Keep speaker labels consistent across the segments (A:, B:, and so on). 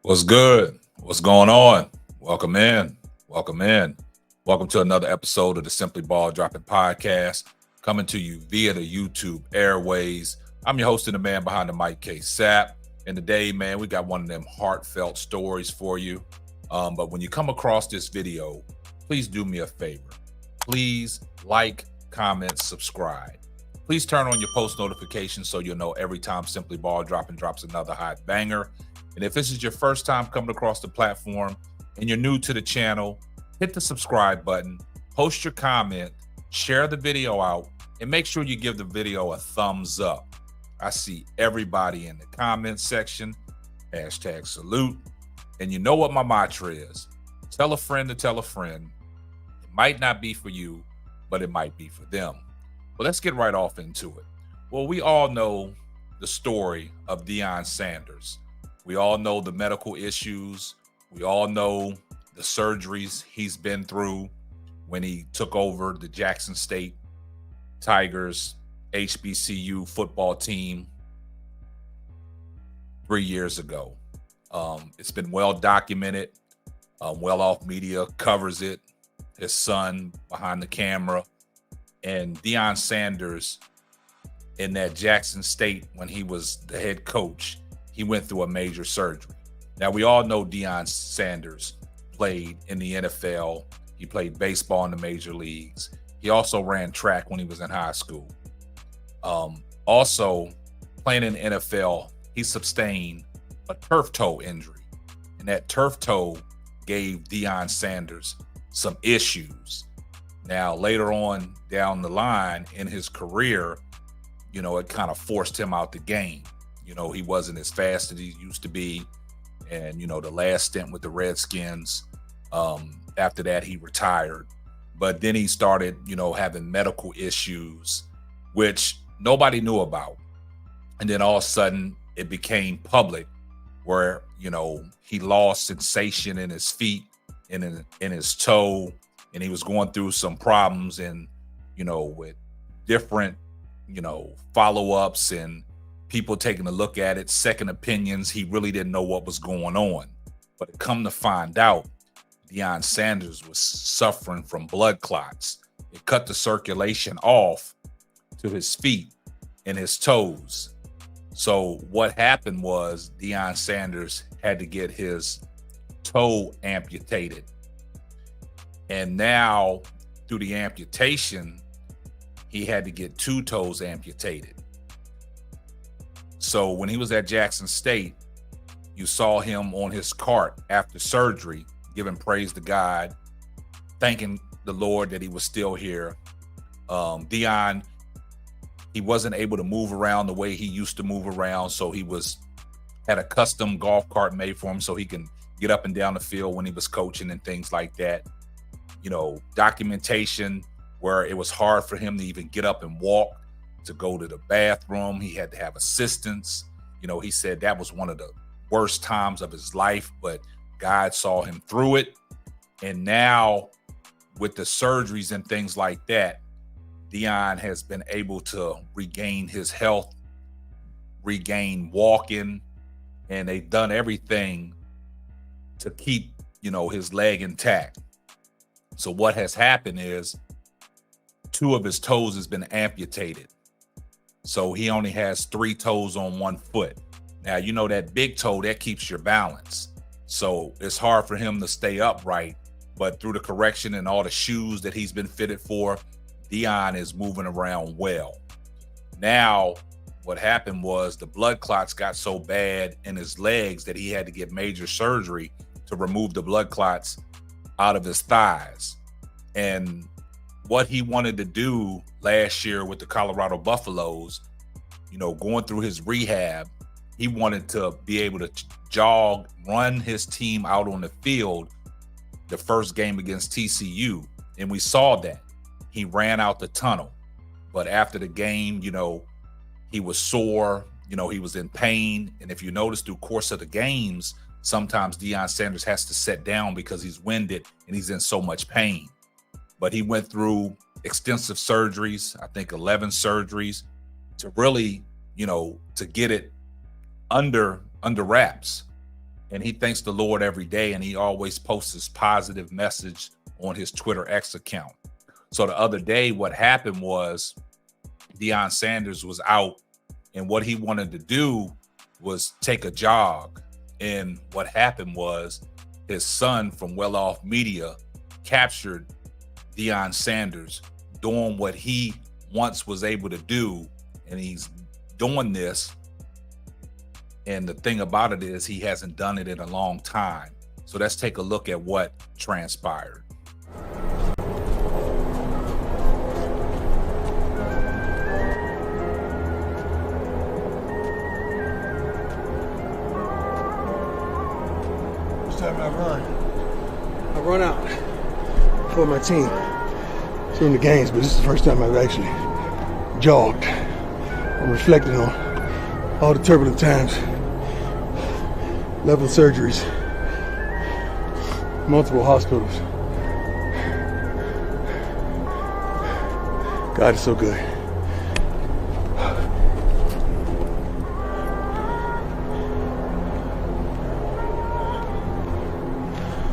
A: What's good? What's going on? Welcome in. Welcome in. Welcome to another episode of the Simply Ball Dropping Podcast, coming to you via the YouTube airways. I'm your host and the man behind the mic, K Sapp. And today, man, we got one of them heartfelt stories for you. But when you come across this video, please do me a favor. Please like, comment, subscribe. Please turn on your post notifications so you'll know every time Simply Ball Dropping drops another hot banger. And if this is your first time coming across the platform and you're new to the channel, hit the subscribe button, post your comment, share the video out, and make sure you give the video a thumbs up. I see everybody in the comment section, hashtag salute. And you know what my mantra is. Tell a friend to tell a friend. It might not be for you, but it might be for them. But let's get right off into it. Well, we all know the story of Deion Sanders. We all know the medical issues. We all know the surgeries he's been through when he took over the Jackson State Tigers HBCU football team 3 years ago. It's been well documented. Well Off Media covers it. His son behind the camera. And Deion Sanders in that Jackson State, when he was the head coach, he went through a major surgery. Now, we all know Deion Sanders played in the NFL. He played baseball in the major leagues. He also ran track when he was in high school. Also, playing in the NFL, he sustained a turf toe injury. And that turf toe gave Deion Sanders some issues. Now, later on down the line in his career, it kind of forced him out the game. He wasn't as fast as he used to be. And, the last stint with the Redskins, after that, he retired. But then he started, having medical issues, which nobody knew about. And then all of a sudden, it became public where, he lost sensation in his feet and in his toe. And he was going through some problems and, with different, follow-ups and people taking a look at it, second opinions. He really didn't know what was going on. But come to find out, Deion Sanders was suffering from blood clots. It cut the circulation off to his feet and his toes. So what happened was Deion Sanders had to get his toe amputated. And now, through the amputation, he had to get 2 toes amputated. So when he was at Jackson State, you saw him on his cart after surgery, giving praise to God, thanking the Lord that he was still here. Deion, he wasn't able to move around the way he used to move around, so he had a custom golf cart made for him so he can get up and down the field when he was coaching and things like that. Documentation where it was hard for him to even get up and walk, to go to the bathroom. He had to have assistance. He said that was one of the worst times of his life, but God saw him through it. And now with the surgeries and things like that, Deion has been able to regain his health, regain walking, and they've done everything to keep, his leg intact. So what has happened is 2 of his toes has been amputated. So he only has 3 toes on 1 foot. Now, that big toe, that keeps your balance. So it's hard for him to stay upright. But through the correction and all the shoes that he's been fitted for, Deion is moving around well. Now, what happened was the blood clots got so bad in his legs that he had to get major surgery to remove the blood clots out of his thighs. And what he wanted to do last year with the Colorado Buffaloes, going through his rehab, he wanted to be able to jog, run his team out on the field the first game against TCU. And we saw that. He ran out the tunnel. But after the game, he was sore, he was in pain. And if you notice through course of the games, sometimes Deion Sanders has to sit down because he's winded and he's in so much pain. But he went through extensive surgeries, I think 11 surgeries, to really, to get it under wraps. and he thanks the Lord every day, and he always posts his positive message on his Twitter X account. So the other day, what happened was Deion Sanders was out, and what he wanted to do was take a jog. And what happened was his son from Well Off Media captured Deion Sanders doing what he once was able to do, and he's doing this. And the thing about it is he hasn't done it in a long time. So let's take a look at what transpired.
B: First time I run out for my team during the games, but this is the first time I've actually jogged. I'm reflecting on all the turbulent times, level surgeries, multiple hospitals. God is so good.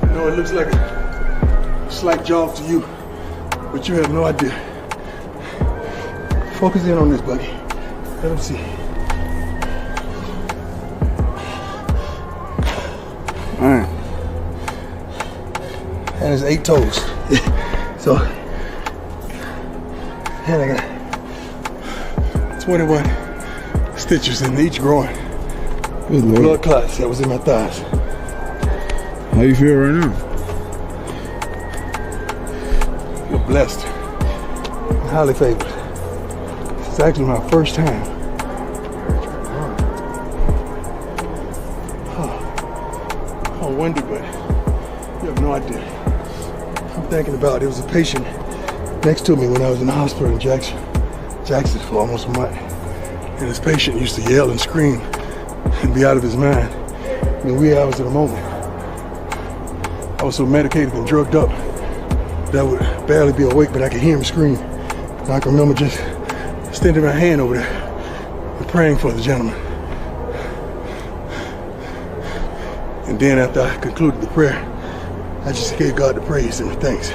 B: I know it looks like a slight jog to you, but you have no idea. Focus in on this, buddy. Let him see. Alright. And it's 8 toes. So, and I got 21 stitches in each groin.
C: Good Lord.
B: Blood clots that was in my thighs.
C: How you feel right now?
B: I feel blessed and highly favored. It's actually my first time. I'm windy, but you have no idea. I'm thinking about it was a patient next to me when I was in the hospital in Jackson for almost a month. And this patient used to yell and scream and be out of his mind in the wee hours of the moment. I was so medicated and drugged up that I would barely be awake, but I could hear him scream. And I can remember just extending my hand over there and praying for the gentleman. And then after I concluded the prayer, I just gave God the praise and the thanks,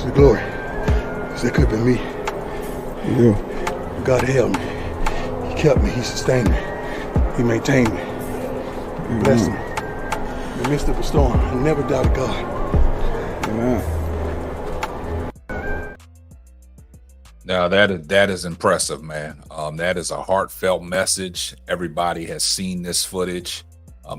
B: the glory, because that could have been me.
C: Yeah.
B: God held me. He kept me. He sustained me. He maintained me. He blessed me. In the midst of a storm, I never doubted God.
C: Amen.
A: Now that is impressive, man. That is a heartfelt message. Everybody has seen this footage.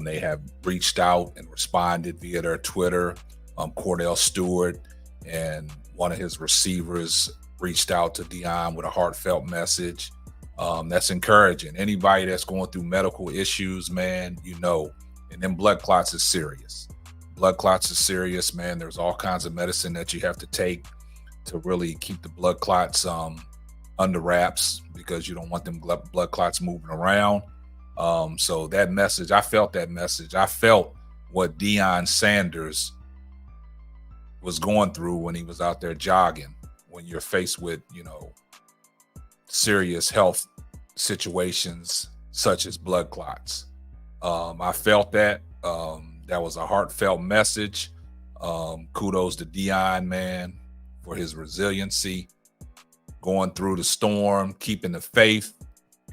A: They have reached out and responded via their Twitter. Cordell Stewart and one of his receivers reached out to Deion with a heartfelt message. That's encouraging. Anybody that's going through medical issues, man, you know, and then blood clots is serious. Blood clots is serious, man. There's all kinds of medicine that you have to take to really keep the blood clots under wraps, because you don't want them blood clots moving around. So that message, I felt that message. I felt what Deion Sanders was going through when he was out there jogging, when you're faced with, you know, serious health situations such as blood clots. I felt that. That was a heartfelt message. Kudos to Deion, man, for his resiliency, going through the storm, keeping the faith.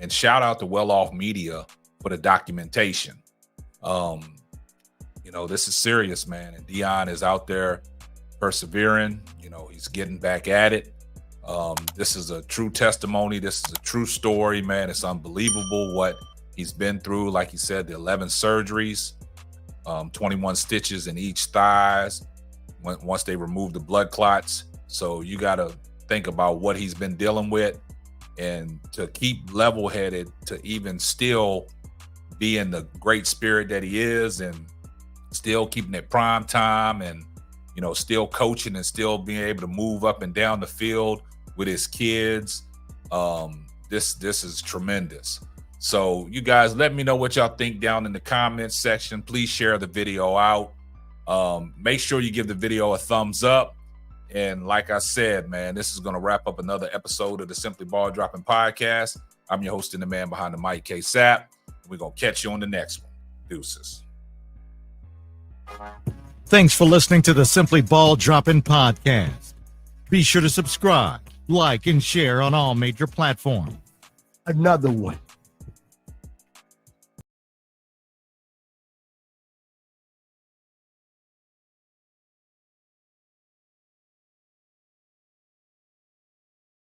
A: And shout out to Well Off Media for the documentation. You know, this is serious, man. And Deion is out there persevering. You know, he's getting back at it. This is a true testimony. This is a true story, man. It's unbelievable what he's been through. Like he said, the 11 surgeries, 21 stitches in each thighs once they remove the blood clots. So you got to think about what he's been dealing with, and to keep level-headed, to even still be in the great spirit that he is, and still keeping it prime time, and, you know, still coaching and still being able to move up and down the field with his kids. This is tremendous. So you guys, let me know what y'all think down in the comments section. Please share the video out. Make sure you give the video a thumbs up. And like I said, man, this is going to wrap up another episode of the Simply Ball Dropping Podcast. I'm your host and the man behind the mic, K-Sap. We're going to catch you on the next one. Deuces.
D: Thanks for listening to the Simply Ball Dropping podcast. Be sure to subscribe, like, and share on all major platforms.
B: Another one.